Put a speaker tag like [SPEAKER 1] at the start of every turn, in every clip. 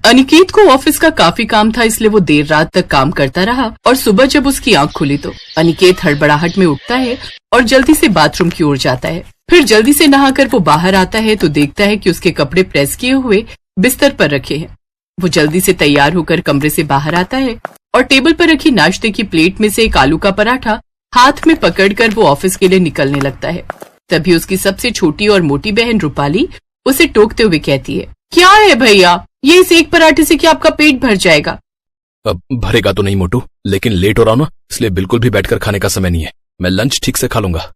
[SPEAKER 1] अनिकेत को ऑफिस का काफी काम था, इसलिए वो देर रात तक काम करता रहा और सुबह जब उसकी आंख खुली तो अनिकेत हड़बड़ाहट में उठता है और जल्दी से बाथरूम की ओर जाता है। फिर जल्दी से नहाकर वो बाहर आता है तो देखता है कि उसके कपड़े प्रेस किए हुए बिस्तर पर रखे हैं। वो जल्दी से तैयार होकर कमरे से बाहर आता है और टेबल पर रखी नाश्ते की प्लेट में से एक आलू का पराठा हाथ में पकड़कर वो ऑफिस के लिए निकलने लगता है। तभी उसकी सबसे छोटी और मोटी बहन रूपाली उसे टोकते हुए कहती है, क्या है भैया, ये इस एक पराठे से क्या आपका पेट भर जाएगा?
[SPEAKER 2] अब भरेगा तो नहीं मोटू, लेकिन लेट हो रहा ना, इसलिए बिल्कुल भी बैठकर खाने का समय नहीं है। मैं लंच ठीक से खा लूंगा।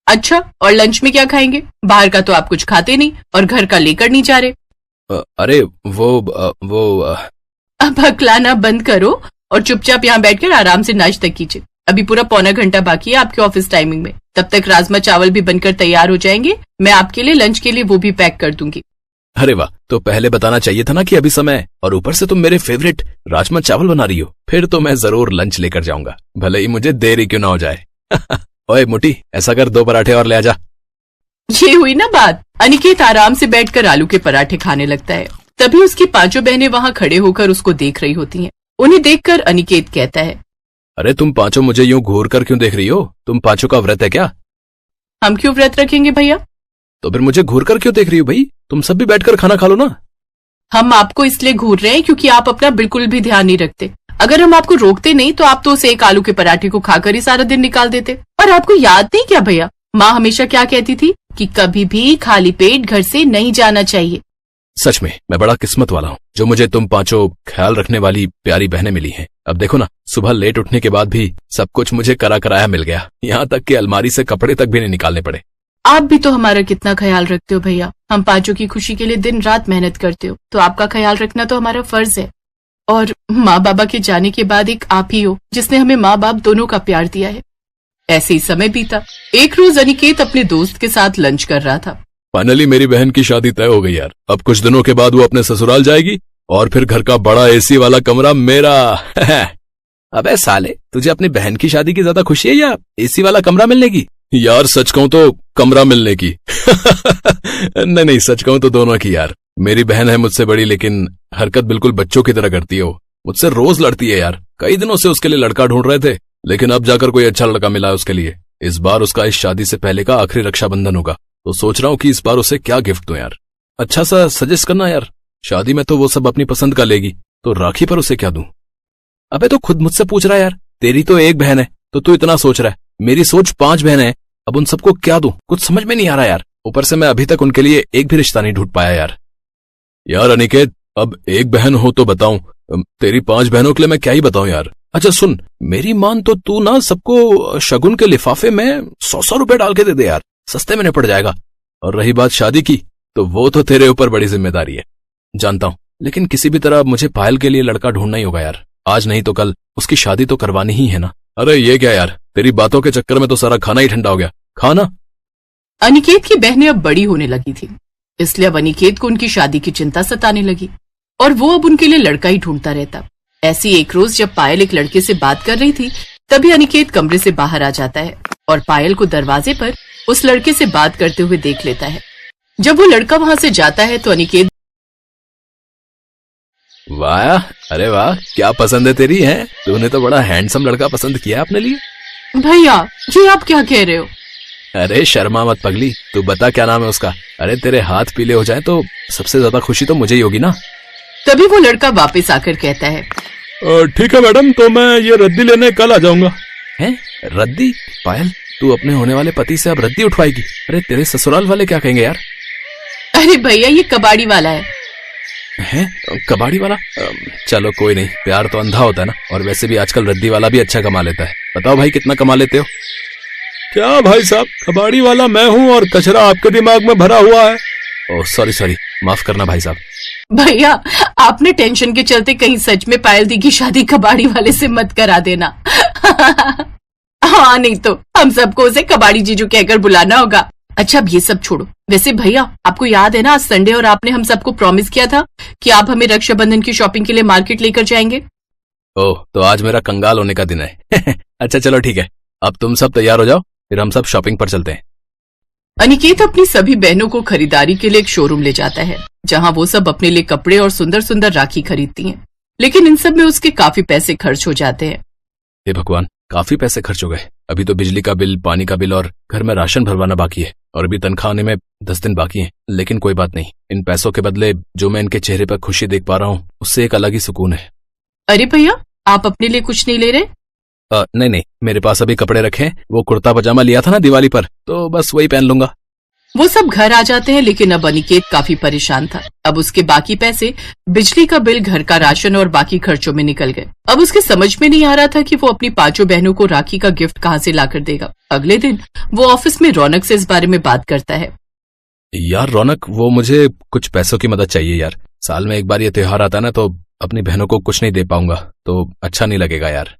[SPEAKER 1] अच्छा, और लंच में क्या खाएंगे? बाहर का तो आप कुछ खाते नहीं और घर का लेकर नहीं जा रहे।
[SPEAKER 2] अरे वो
[SPEAKER 1] अब हकलाना बंद करो और चुपचाप यहाँ बैठकर आराम से नाश्ता कीजिए। अभी पूरा पौना घंटा बाकी है आपके ऑफिस टाइमिंग में। तब तक राजमा चावल भी बनकर तैयार हो जाएंगे। मैं आपके लिए लंच के लिए वो भी पैक कर दूंगी।
[SPEAKER 2] अरे वाह, तो पहले बताना चाहिए था ना कि अभी समय है, और ऊपर से तुम मेरे फेवरेट राजमा चावल बना रही हो। फिर तो मैं जरूर लंच लेकर जाऊंगा, भले ही मुझे देरी क्यों ना हो जाए। ओए मोटी, ऐसा कर 2 पराठे और ले आजा।
[SPEAKER 1] ये हुई ना बात। अनिकेत आराम से बैठकर आलू के पराठे खाने लगता है। तभी उसकी 5 बहनें वहाँ खड़े होकर उसको देख रही होती हैं। उन्हें देखकर अनिकेत कहता है,
[SPEAKER 2] अरे तुम 5 मुझे यूं घूर कर क्यों देख रही हो? तुम 5 का व्रत है क्या?
[SPEAKER 1] हम क्यों व्रत रखेंगे भैया?
[SPEAKER 2] तो फिर मुझे घूर कर क्यों देख रही हो भाई? तुम सब भी बैठकर खाना खा लो ना।
[SPEAKER 1] हम आपको इसलिए घूर रहे हैं क्योंकि आप अपना बिल्कुल भी ध्यान नहीं रखते। अगर हम आपको रोकते नहीं तो आप तो उस एक आलू के पराठे को खाकर ही सारा दिन निकाल देते। और आपको याद नहीं क्या भैया, माँ हमेशा क्या कहती थी कि कभी भी खाली पेट घर से नहीं जाना चाहिए।
[SPEAKER 2] सच में मैं बड़ा किस्मत वाला हूँ जो मुझे तुम 5 ख्याल रखने वाली प्यारी बहनें मिली हैं। अब देखो ना, सुबह लेट उठने के बाद भी सब कुछ मुझे कराया मिल गया। यहाँ तक कि अलमारी से कपड़े तक भी नहीं निकालने पड़े।
[SPEAKER 1] आप भी तो हमारा कितना ख्याल रखते हो भैया। हम 5 की खुशी के लिए दिन रात मेहनत करते हो, तो आपका ख्याल रखना तो हमारा फर्ज है। और माँ बाबा के जाने के बाद एक आप ही हो जिसने हमें माँ बाप दोनों का प्यार दिया है। ऐसे ही समय बीता। एक रोज अनिकेत अपने दोस्त के साथ लंच कर रहा था।
[SPEAKER 2] फाइनली मेरी बहन की शादी तय हो गई यार। अब कुछ दिनों के बाद वो अपने ससुराल जाएगी और फिर घर का बड़ा एसी वाला कमरा मेरा। अबे साले, तुझे अपनी बहन की शादी की ज्यादा खुशी है या एसी वाला कमरा मिलने की? यार सच कहूं तो कमरा मिलने की। नहीं, सच कहूं तो दोनों की यार। मेरी बहन है मुझसे बड़ी, लेकिन हरकत बिल्कुल बच्चों की तरह करती है। वो मुझसे रोज लड़ती है यार। कई दिनों से उसके लिए लड़का ढूंढ रहे थे, लेकिन अब जाकर कोई अच्छा लड़का मिला है उसके लिए। इस बार उसका इस शादी से पहले का आखिरी रक्षाबंधन होगा, तो सोच रहा हूँ कि इस बार उसे क्या गिफ्ट दूं यार। अच्छा सा सजेस्ट करना यार। शादी में तो वो सब अपनी पसंद का लेगी, तो राखी पर उसे क्या दूं? अबे तो खुद मुझसे पूछ रहा है यार। तेरी तो एक बहन है तो तू इतना सोच रहा है, मेरी सोच 5 बहनें हैं। अब उन सबको क्या दूं, कुछ समझ में नहीं आ रहा यार। ऊपर से मैं अभी तक उनके लिए एक भी रिश्ता नहीं ढूंढ पाया यार। यार अनिकेत, अब एक बहन हो तो बताऊं, तेरी 5 बहनों के लिए मैं क्या ही बताऊं यार। अच्छा सुन, मेरी मान तो तू ना सबको शगुन के लिफाफे में 100 रुपए डाल के दे दे यार, सस्ते में निपट जाएगा। और रही बात शादी की, तो वो तो तेरे ऊपर बड़ी जिम्मेदारी है, जानता हूं। लेकिन किसी भी तरह मुझे पायल के लिए लड़का ढूंढना ही होगा यार। आज नहीं तो कल उसकी शादी तो करवानी ही है ना। अरे ये क्या यार, तेरी बातों के चक्कर में तो सारा खाना ही ठंडा हो गया। खाना।
[SPEAKER 1] अनिकेत की बहनें अब बड़ी होने लगी थी, इसलिए अब अनिकेत को उनकी शादी की चिंता सताने लगी और वो अब उनके लिए लड़का ही ढूंढता रहता। ऐसी एक रोज जब पायल एक लड़के से बात कर रही थी, तभी अनिकेत कमरे से बाहर आ जाता है और पायल को दरवाजे पर उस लड़के से बात करते हुए देख लेता है। जब वो लड़का वहां से जाता है तो अनिकेत,
[SPEAKER 2] वाह, अरे वाह, क्या पसंद है तेरी है? तूने तो बड़ा हैंडसम लड़का पसंद किया अपने लिए।
[SPEAKER 1] भैया ये आप क्या कह रहे हो?
[SPEAKER 2] अरे शर्मा मत पगली, तू बता क्या नाम है उसका। अरे तेरे हाथ पीले हो जाए तो सबसे ज्यादा खुशी तो मुझे ही होगी ना।
[SPEAKER 1] तभी वो लड़का वापस आकर कहता है,
[SPEAKER 2] ठीक है मैडम, तो मैं ये रद्दी लेने कल आ जाऊंगा। हैं? रद्दी? पायल, तू अपने होने वाले पति से अब रद्दी उठवाएगी? अरे तेरे ससुराल वाले क्या कहेंगे यार?
[SPEAKER 1] अरे भैया ये कबाड़ी वाला है।
[SPEAKER 2] हैं? कबाड़ी वाला? चलो कोई नहीं, प्यार तो अंधा होता है ना। और वैसे भी आजकल रद्दी वाला भी अच्छा कमा लेता है। बताओ भाई कितना कमा लेते हो? क्या भाई साहब, कबाड़ी वाला मैं हूँ और कचरा आपके दिमाग में भरा हुआ है। ओह सॉरी, माफ करना भाई साहब।
[SPEAKER 1] भैया आपने टेंशन के चलते कहीं सच में पायल दी की शादी कबाड़ी वाले से मत करा देना। हाँ नहीं तो हम सबको उसे कबाड़ी जीजू कहकर बुलाना होगा। अच्छा अब ये सब छोड़ो। वैसे भैया आपको याद है ना आज संडे और आपने हम सबको प्रॉमिस किया था कि आप हमें रक्षाबंधन की शॉपिंग के लिए मार्केट लेकर जाएंगे।
[SPEAKER 2] ओह तो आज मेरा कंगाल होने का दिन है। अच्छा चलो ठीक है, अब तुम सब तैयार हो जाओ, फिर हम सब शॉपिंग पर चलते हैं।
[SPEAKER 1] अनिकेत अपनी सभी बहनों को खरीदारी के लिए एक शोरूम ले जाता है, जहां वो सब अपने लिए कपड़े और सुंदर सुंदर राखी खरीदती हैं। लेकिन इन सब में उसके काफी पैसे खर्च हो जाते हैं।
[SPEAKER 2] हे भगवान, काफी पैसे खर्च हो गए। अभी तो बिजली का बिल, पानी का बिल और घर में राशन भरवाना बाकी है, और अभी तनख्वाह आने में 10 दिन बाकी हैं। लेकिन कोई बात नहीं, इन पैसों के बदले जो मैं इनके चेहरे पर खुशी देख पा रहा हूँ, उससे एक अलग ही सुकून है।
[SPEAKER 1] अरे भैया, आप अपने लिए कुछ नहीं ले रहे?
[SPEAKER 2] नहीं, मेरे पास अभी कपड़े रखे हैं। वो कुर्ता पजामा लिया था ना दिवाली पर, तो बस वही पहन लूंगा।
[SPEAKER 1] वो सब घर आ जाते हैं, लेकिन अब अनिकेत काफी परेशान था। अब उसके बाकी पैसे, बिजली का बिल, घर का राशन और बाकी खर्चों में निकल गए। अब उसके समझ में नहीं आ रहा था कि वो अपनी 5 बहनों को राखी का गिफ्ट कहाँ से लाकर देगा। अगले दिन वो ऑफिस में रौनक से इस बारे में बात करता है।
[SPEAKER 2] यार रौनक, वो मुझे कुछ पैसों की मदद चाहिए यार। साल में एक बार ये त्योहार आता है ना, तो अपनी बहनों को कुछ नहीं दे पाऊंगा, तो अच्छा नहीं लगेगा यार।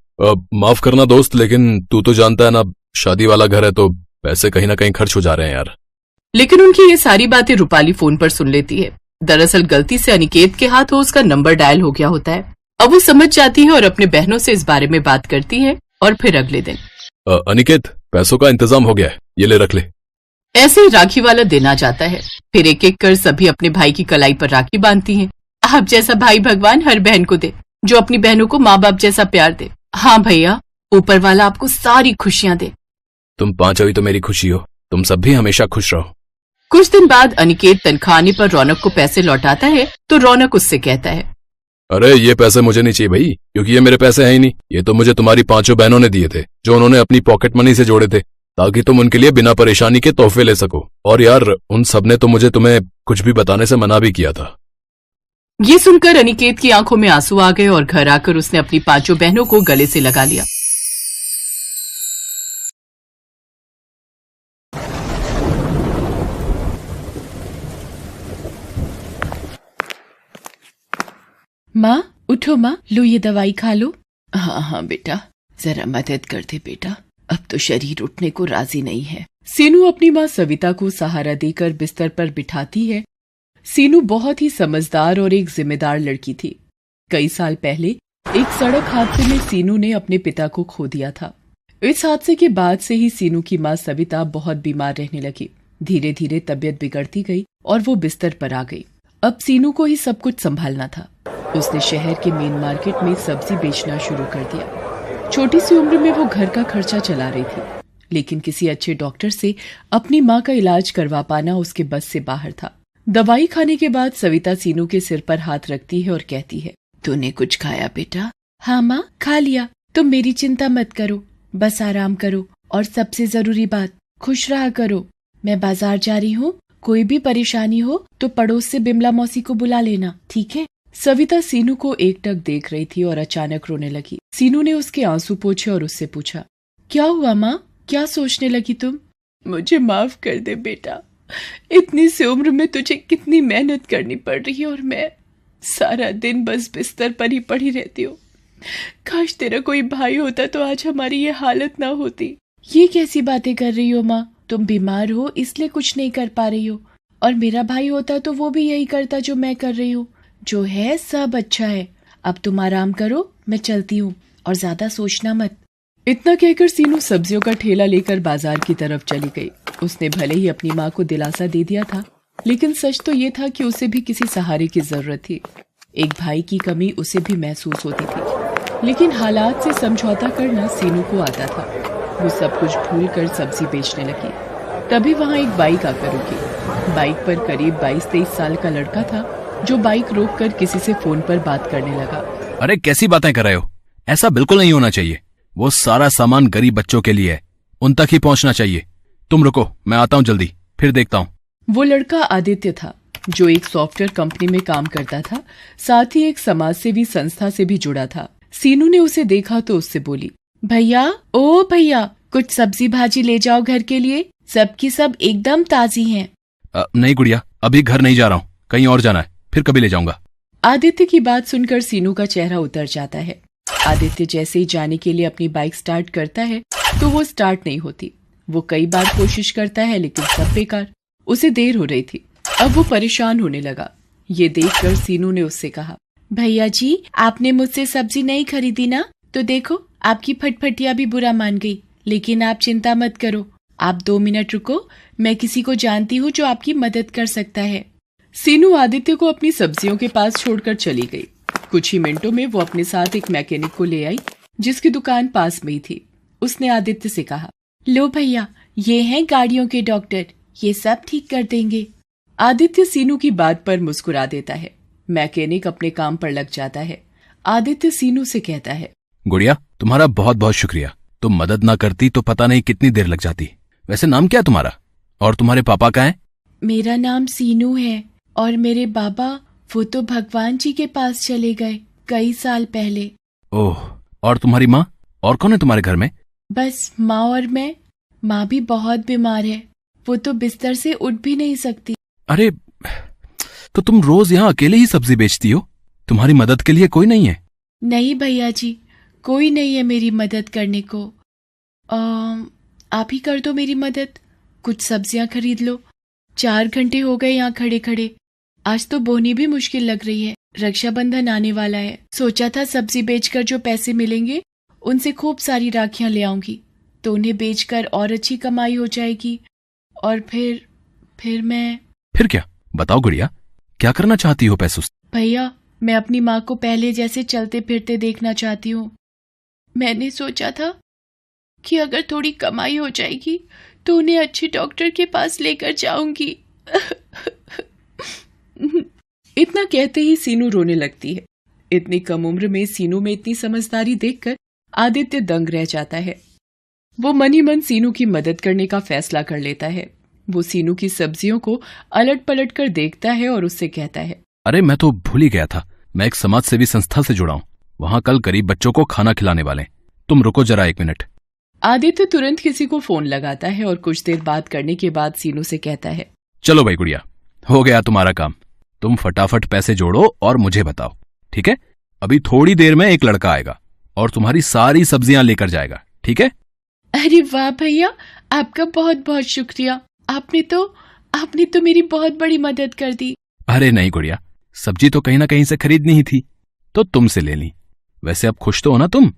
[SPEAKER 2] माफ करना दोस्त, लेकिन तू तो जानता है ना, शादी वाला घर है तो पैसे कहीं ना कहीं खर्च हो जा रहे हैं यार।
[SPEAKER 1] लेकिन उनकी ये सारी बातें रूपाली फोन पर सुन लेती है। दरअसल गलती से अनिकेत के हाथ उसका नंबर डायल हो गया होता है। अब वो समझ जाती है और अपने बहनों से इस बारे में बात करती है। और फिर अगले दिन,
[SPEAKER 2] अनिकेत, पैसों का इंतजाम हो गया है, ये ले रख ले।
[SPEAKER 1] ऐसे ही राखी वाला दिन आ जाता है। फिर एक एक कर सभी अपने भाई की कलाई पर राखी बांधती हैं। आप जैसा भाई भगवान हर बहन को दे, जो अपनी बहनों को माँ बाप जैसा प्यार दे। हाँ भैया, ऊपर वाला आपको सारी खुशियां दे।
[SPEAKER 2] तुम पांचों तो मेरी खुशी हो, तुम सब भी हमेशा खुश रहो।
[SPEAKER 1] कुछ दिन बाद अनिकेत तनख्वाह आने पर रौनक को पैसे लौटाता है, तो रौनक उससे कहता है,
[SPEAKER 2] अरे ये पैसे मुझे नहीं चाहिए भाई, क्योंकि ये मेरे पैसे हैं ही नहीं। ये तो मुझे तुम्हारी 5 बहनों ने दिए थे, जो उन्होंने अपनी पॉकेट मनी से जोड़े थे, ताकि तुम उनके लिए बिना परेशानी के तोहफे ले सको। और यार, उन सब ने तो मुझे तुम्हें कुछ भी बताने से मना भी किया था।
[SPEAKER 1] ये सुनकर अनिकेत की आंखों में आंसू आ गए और घर आकर उसने अपनी 5 बहनों को गले से लगा लिया।
[SPEAKER 3] माँ उठो, माँ लो ये दवाई खा लो।
[SPEAKER 1] हाँ हाँ बेटा, जरा मदद कर दे बेटा, अब तो शरीर उठने को राजी नहीं है। सीनू अपनी माँ सविता को सहारा देकर बिस्तर पर बिठाती है। सीनू बहुत ही समझदार और एक जिम्मेदार लड़की थी। कई साल पहले एक सड़क हादसे में सीनू ने अपने पिता को खो दिया था। इस हादसे के बाद से ही सीनू की माँ सविता बहुत बीमार रहने लगी। धीरे धीरे तबीयत बिगड़ती गई और वो बिस्तर पर आ गई। अब सीनू को ही सब कुछ संभालना था। उसने शहर के मेन मार्केट में सब्जी बेचना शुरू कर दिया। छोटी सी उम्र में वो घर का खर्चा चला रही थी, लेकिन किसी अच्छे डॉक्टर से अपनी माँ का इलाज करवा पाना उसके बस से बाहर था। दवाई खाने के बाद सविता सीनू के सिर पर हाथ रखती है और कहती है, तूने कुछ खाया बेटा?
[SPEAKER 3] हाँ माँ, खा लिया। तुम मेरी चिंता मत करो, बस आराम करो और सबसे जरूरी बात, खुश रहा करो। मैं बाजार जा रही हूँ, कोई भी परेशानी हो तो पड़ोस से बिमला मौसी को बुला लेना, ठीक है?
[SPEAKER 1] सविता सीनू को एकटक देख रही थी और अचानक रोने लगी। सीनू ने उसके आंसू पोंछे और उससे पूछा,
[SPEAKER 3] क्या हुआ माँ, क्या सोचने लगी तुम?
[SPEAKER 1] मुझे माफ कर दे बेटा, इतनी सी उम्र में तुझे कितनी मेहनत करनी पड़ रही है और मैं सारा दिन बस बिस्तर पर ही पड़ी रहती हूँ। काश तेरा कोई भाई होता तो आज हमारी ये हालत ना होती।
[SPEAKER 3] ये कैसी बातें कर रही हो माँ? तुम बीमार हो इसलिए कुछ नहीं कर पा रही हो, और मेरा भाई होता तो वो भी यही करता जो मैं कर रही हूँ। जो है सब अच्छा है। अब तुम आराम करो, मैं चलती हूँ और ज्यादा सोचना मत।
[SPEAKER 1] इतना कहकर सीनू सब्जियों का ठेला लेकर बाजार की तरफ चली गई। उसने भले ही अपनी माँ को दिलासा दे दिया था, लेकिन सच तो ये था कि उसे भी किसी सहारे की जरूरत थी। एक भाई की कमी उसे भी महसूस होती थी, लेकिन हालात से समझौता करना सीनू को आता था। वो सब कुछ भूल कर सब्जी बेचने लगी। तभी वहाँ एक बाइक आकर रुकी। बाइक पर करीब 22-23 साल का लड़का था, जो बाइक रोककर किसी से फोन पर बात करने लगा।
[SPEAKER 2] अरे कैसी बातें कर रहे हो? ऐसा बिल्कुल नहीं होना चाहिए। वो सारा सामान गरीब बच्चों के लिए है, उन तक ही पहुंचना चाहिए। तुम रुको, मैं आता हूं जल्दी, फिर देखता हूं।
[SPEAKER 1] वो लड़का आदित्य था, जो एक सॉफ्टवेयर कंपनी में काम करता था, साथ ही एक समाज सेवी संस्था से भी जुड़ा था। सीनू ने उसे देखा तो उससे बोली,
[SPEAKER 3] भैया, ओ भैया, कुछ सब्जी भाजी ले जाओ घर के लिए, सबकी सब एकदम ताजी हैं।
[SPEAKER 2] नहीं गुड़िया, अभी घर नहीं जा रहा हूँ, कहीं और जाना है, फिर कभी ले जाऊंगा।
[SPEAKER 1] आदित्य की बात सुनकर सीनू का चेहरा उतर जाता है। आदित्य जैसे ही जाने के लिए अपनी बाइक स्टार्ट करता है तो वो स्टार्ट नहीं होती। वो कई बार कोशिश करता है, लेकिन सब बेकार। उसे देर हो रही थी। अब वो परेशान होने लगा। ये देखकर सीनू ने उससे कहा,
[SPEAKER 3] भैया जी, आपने मुझसे सब्जी नहीं खरीदी ना? तो देखो, आपकी फटफटिया भी बुरा मान गई। लेकिन आप चिंता मत करो, आप 2 मिनट रुको, मैं किसी को जानती हूँ जो आपकी मदद कर सकता है।
[SPEAKER 1] सीनू आदित्य को अपनी सब्जियों के पास छोड़कर चली गई। कुछ ही मिनटों में वो अपने साथ एक मैकेनिक को ले आई जिसकी दुकान पास में ही थी। उसने आदित्य से कहा,
[SPEAKER 3] लो भैया, ये हैं गाड़ियों के डॉक्टर, ये सब ठीक कर देंगे।
[SPEAKER 1] आदित्य सीनू की बात पर मुस्कुरा देता है। मैकेनिक अपने काम पर लग जाता है। आदित्य सीनू से कहता है,
[SPEAKER 2] गुड़िया, तुम्हारा बहुत बहुत शुक्रिया। तुम मदद ना करती तो पता नहीं कितनी देर लग जाती। वैसे नाम क्या है तुम्हारा, और तुम्हारे पापा का है?
[SPEAKER 3] मेरा नाम सीनू है और मेरे बाबा वो तो भगवान जी के पास चले गए कई साल पहले।
[SPEAKER 2] ओह, और तुम्हारी माँ? और कौन है तुम्हारे घर में?
[SPEAKER 3] बस माँ और मैं। माँ भी बहुत बीमार है, वो तो बिस्तर से उठ भी नहीं सकती।
[SPEAKER 2] अरे, तो तुम रोज यहाँ अकेले ही सब्जी बेचती हो? तुम्हारी मदद के लिए कोई नहीं है?
[SPEAKER 3] नहीं भैया जी, कोई नहीं है मेरी मदद करने को। आप ही कर दो मेरी मदद, कुछ सब्जियां खरीद लो। 4 घंटे हो गए यहाँ खड़े खड़े, आज तो बोनी भी मुश्किल लग रही है। रक्षाबंधन आने वाला है, सोचा था सब्जी बेचकर जो पैसे मिलेंगे उनसे खूब सारी राखियां ले आऊंगी, तो उन्हें बेचकर और अच्छी कमाई हो जाएगी। और फिर मैं...
[SPEAKER 2] फिर क्या? बताओ गुड़िया, क्या करना चाहती हो पैसों से?
[SPEAKER 3] भैया, मैं अपनी माँ को पहले जैसे चलते फिरते देखना चाहती हूँ। मैंने सोचा था कि अगर थोड़ी कमाई हो जाएगी तो उन्हें अच्छे डॉक्टर के पास लेकर जाऊंगी।
[SPEAKER 1] इतना कहते ही सीनू रोने लगती है। इतनी कम उम्र में सीनू में इतनी समझदारी देखकर आदित्य दंग रह जाता है। वो मन ही मन सीनू की मदद करने का फैसला कर लेता है। वो सीनू की सब्जियों को अलट पलट कर देखता है और उससे कहता है,
[SPEAKER 2] अरे मैं तो भूल ही गया था, मैं एक समाज सेवी संस्था से जुड़ा हूँ। वहाँ कल गरीब बच्चों को खाना खिलाने वाले। तुम रुको जरा 1 मिनट।
[SPEAKER 1] आदित्य तुरंत किसी को फोन लगाता है और कुछ देर बात करने के बाद सीनू से कहता है,
[SPEAKER 2] चलो भाई गुड़िया, हो गया तुम्हारा काम। तुम फटाफट पैसे जोड़ो और मुझे बताओ, ठीक है? अभी थोड़ी देर में एक लड़का आएगा और तुम्हारी सारी सब्जियां लेकर जाएगा, ठीक है?
[SPEAKER 3] अरे वाह भैया, आपका बहुत बहुत शुक्रिया। आपने तो मेरी बहुत बड़ी मदद कर दी।
[SPEAKER 2] अरे नहीं गुड़िया, सब्जी तो कहीं ना कहीं से खरीदनी ही थी, तो तुमसे ले ली। वैसे अब खुश तो हो ना तुम?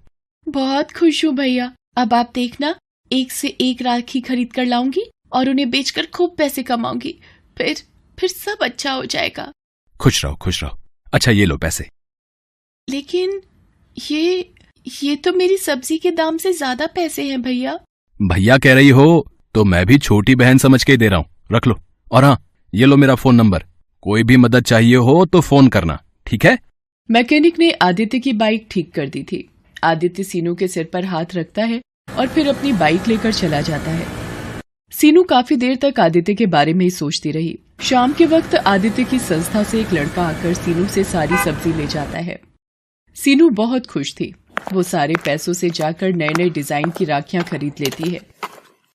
[SPEAKER 3] बहुत खुश हूँ भैया। अब आप देखना, एक से एक राखी खरीद कर लाऊंगी और उन्हें बेचकर खूब पैसे कमाऊंगी। फिर सब अच्छा हो जाएगा।
[SPEAKER 2] खुश रहो, खुश रहो। अच्छा, ये लो पैसे।
[SPEAKER 3] लेकिन ये तो मेरी सब्जी के दाम से ज्यादा पैसे हैं भैया।
[SPEAKER 2] भैया कह रही हो तो मैं भी छोटी बहन समझ के दे रहा हूँ, रख लो। और हाँ, ये लो मेरा फोन नंबर, कोई भी मदद चाहिए हो तो फोन करना, ठीक है?
[SPEAKER 1] मैकेनिक ने आदित्य की बाइक ठीक कर दी थी। आदित्य सीनू के सिर पर हाथ रखता है और फिर अपनी बाइक लेकर चला जाता है। सीनू काफी देर तक आदित्य के बारे में ही सोचती रही। शाम के वक्त आदित्य की संस्था से एक लड़का आकर सीनू से सारी सब्जी ले जाता है। सीनू बहुत खुश थी। वो सारे पैसों से जाकर नए नए डिजाइन की राखियां खरीद लेती है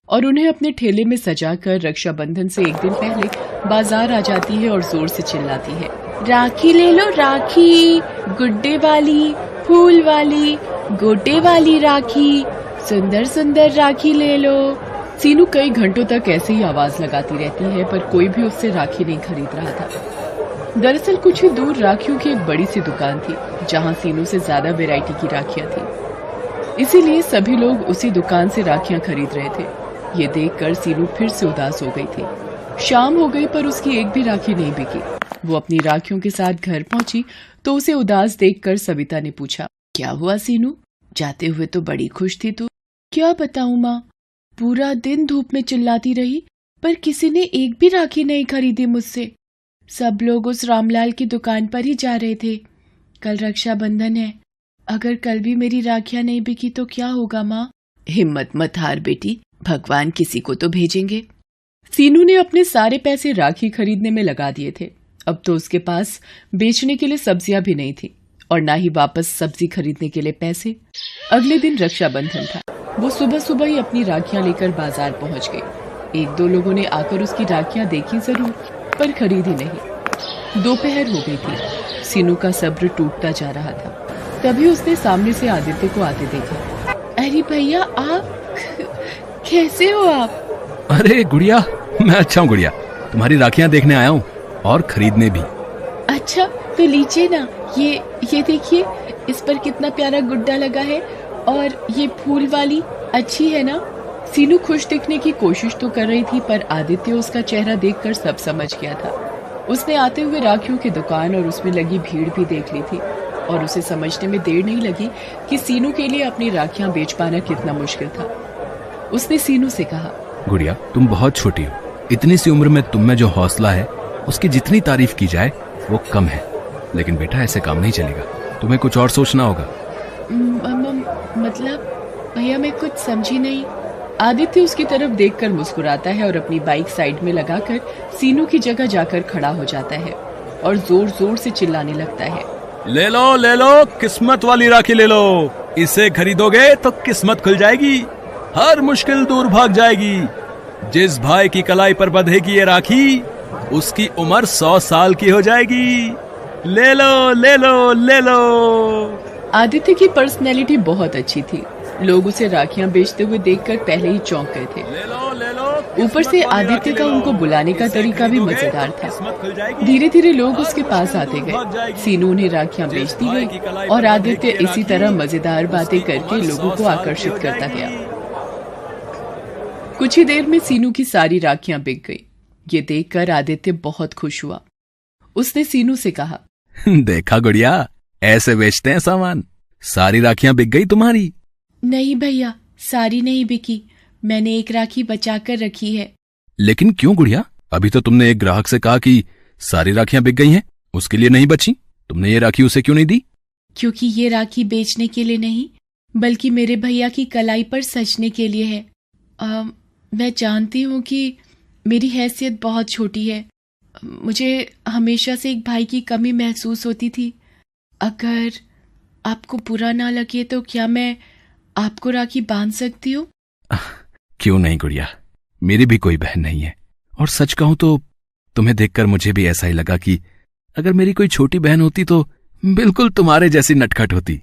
[SPEAKER 1] और उन्हें अपने ठेले में सजाकर रक्षाबंधन से एक दिन पहले बाजार आ जाती है और जोर से चिल्लाती है,
[SPEAKER 3] राखी ले लो राखी, गुड्डे वाली, फूल वाली, गोटे वाली राखी, सुंदर सुंदर राखी ले लो।
[SPEAKER 1] सीनू कई घंटों तक ऐसे ही आवाज लगाती रहती है, पर कोई भी उससे राखी नहीं खरीद रहा था। दरअसल कुछ ही दूर राखियों की एक बड़ी सी दुकान थी जहां सीनू से ज्यादा वैरायटी की राखियां थी, इसीलिए सभी लोग उसी दुकान से राखियां खरीद रहे थे। ये देखकर सीनू फिर से उदास हो गई थी। शाम हो गई पर उसकी एक भी राखी नहीं बिकी। वो अपनी राखियों के साथ घर पहुंची तो उसे उदास देखकर सविता ने पूछा, क्या हुआ सीनू? जाते हुए तो बड़ी खुश थी तू।
[SPEAKER 3] क्या बताऊं माँ, पूरा दिन धूप में चिल्लाती रही पर किसी ने एक भी राखी नहीं खरीदी मुझसे। सब लोग उस रामलाल की दुकान पर ही जा रहे थे। कल रक्षाबंधन है, अगर कल भी मेरी राखियां नहीं बिकी तो क्या होगा माँ?
[SPEAKER 1] हिम्मत मत हार बेटी, भगवान किसी को तो भेजेंगे। सीनू ने अपने सारे पैसे राखी खरीदने में लगा दिए थे। अब तो उसके पास बेचने के लिए सब्जियां भी नहीं थी और ना ही वापस सब्जी खरीदने के लिए पैसे। अगले दिन रक्षाबंधन था। वो सुबह सुबह ही अपनी राखियां लेकर बाजार पहुंच गई। 1-2 लोगों ने आकर उसकी राखियां देखी जरूर, पर खरीदी नहीं। दोपहर हो गई थी। सीनू का सब्र टूटता जा रहा था। तभी उसने सामने से आदित्य को आते देखा।
[SPEAKER 3] अरे भैया, आप कैसे हो आप?
[SPEAKER 2] अरे गुड़िया, मैं अच्छा हूँ गुड़िया, तुम्हारी राखियां देखने आया हूँ और खरीदने भी।
[SPEAKER 3] अच्छा तो लीजिए ना, ये देखिए, इस पर कितना प्यारा गुड्डा लगा है और ये फूल वाली अच्छी है ना? सीनू खुश दिखने की कोशिश तो कर रही थी, पर आदित्य उसका चेहरा देखकर सब समझ गया था। उसने आते हुए राखियों की दुकान और उसमें लगी भीड़ भी देख ली थी और उसे समझने में देर नहीं लगी कि सीनू के लिए अपनी राखियां बेच पाना कितना मुश्किल था। उसने सीनू से कहा,
[SPEAKER 2] गुड़िया, तुम बहुत छोटी हो। इतनी सी उम्र में तुम में जो हौसला है उसकी जितनी तारीफ की जाए वो कम है। लेकिन बेटा, ऐसे काम नहीं चलेगा, तुम्हें कुछ और सोचना होगा।
[SPEAKER 3] मतलब भैया, मैं कुछ समझी नहीं। आदित्य उसकी तरफ देखकर मुस्कुराता है और अपनी बाइक साइड में लगाकर सीनू की जगह जाकर खड़ा हो जाता है और जोर जोर से चिल्लाने लगता है,
[SPEAKER 2] ले लो, किस्मत वाली राखी ले लो। इसे खरीदोगे तो किस्मत खुल जाएगी, हर मुश्किल दूर भाग जाएगी। जिस भाई की कलाई पर बंधेगी ये राखी, उसकी उम्र 100 साल की हो जाएगी। ले लो।
[SPEAKER 3] आदित्य की पर्सनैलिटी बहुत अच्छी थी। लोग उसे राखियां बेचते हुए देखकर पहले ही चौंक गए थे।
[SPEAKER 2] ले लो।
[SPEAKER 3] ऊपर से आदित्य का उनको बुलाने का तरीका भी मजेदार था। धीरे धीरे लोग उसके पास आते गए। सीनू उन्हें राखियां बेचती गई और आदित्य इसी तरह मजेदार बातें करके लोगों को आकर्षित करता गया। कुछ ही देर में सीनू की सारी राखियां बिक गई। ये देखकर आदित्य बहुत खुश हुआ। उसने सीनू से कहा,
[SPEAKER 2] देखा गुड़िया, ऐसे बेचते हैं सामान। सारी राखियां बिक गई तुम्हारी।
[SPEAKER 3] नहीं भैया, सारी नहीं बिकी। मैंने एक राखी बचा कर रखी है।
[SPEAKER 2] लेकिन क्यों गुड़िया? अभी तो तुमने एक ग्राहक से कहा कि सारी राखियां बिक गई हैं, उसके लिए नहीं बची। तुमने ये राखी उसे क्यों नहीं दी?
[SPEAKER 3] क्योंकि ये राखी बेचने के लिए नहीं, बल्कि मेरे भैया की कलाई पर सजने के लिए है। मैं जानती हूँ कि मेरी हैसियत बहुत छोटी है। मुझे हमेशा से एक भाई की कमी महसूस होती थी। अगर आपको बुरा ना लगे तो क्या मैं आपको राखी बांध सकती हूँ?
[SPEAKER 2] क्यों नहीं गुड़िया, मेरी भी कोई बहन नहीं है। और सच कहूं तो तुम्हें देखकर मुझे भी ऐसा ही लगा कि अगर मेरी कोई छोटी बहन होती तो बिल्कुल तुम्हारे जैसी नटखट होती।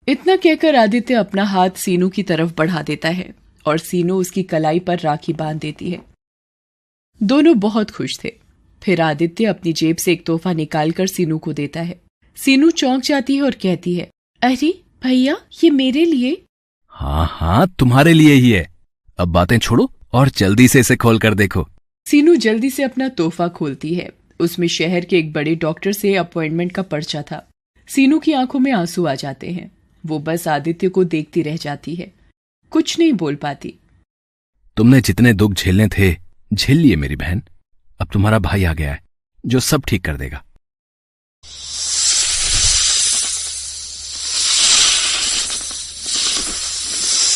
[SPEAKER 3] इतना कहकर आदित्य अपना हाथ सीनू की तरफ बढ़ा देता है और सीनू उसकी कलाई पर राखी बांध देती है। दोनों बहुत खुश थे। फिर आदित्य अपनी जेब से एक तोहफा निकालकर सीनू को देता है। सीनू चौंक जाती है और कहती है, अरे भैया, ये मेरे लिए?
[SPEAKER 2] हाँ, तुम्हारे लिए ही है। अब बातें छोड़ो और जल्दी से इसे खोल कर देखो।
[SPEAKER 3] सीनू जल्दी से अपना तोहफा खोलती है। उसमें शहर के एक बड़े डॉक्टर से अपॉइंटमेंट का पर्चा था। सीनू की आंखों में आंसू आ जाते हैं। वो बस आदित्य को देखती रह जाती है, कुछ नहीं बोल पाती।
[SPEAKER 2] तुमने जितने दुख झेलने थे झेल लिए मेरी बहन। अब तुम्हारा भाई आ गया है जो सब ठीक कर देगा।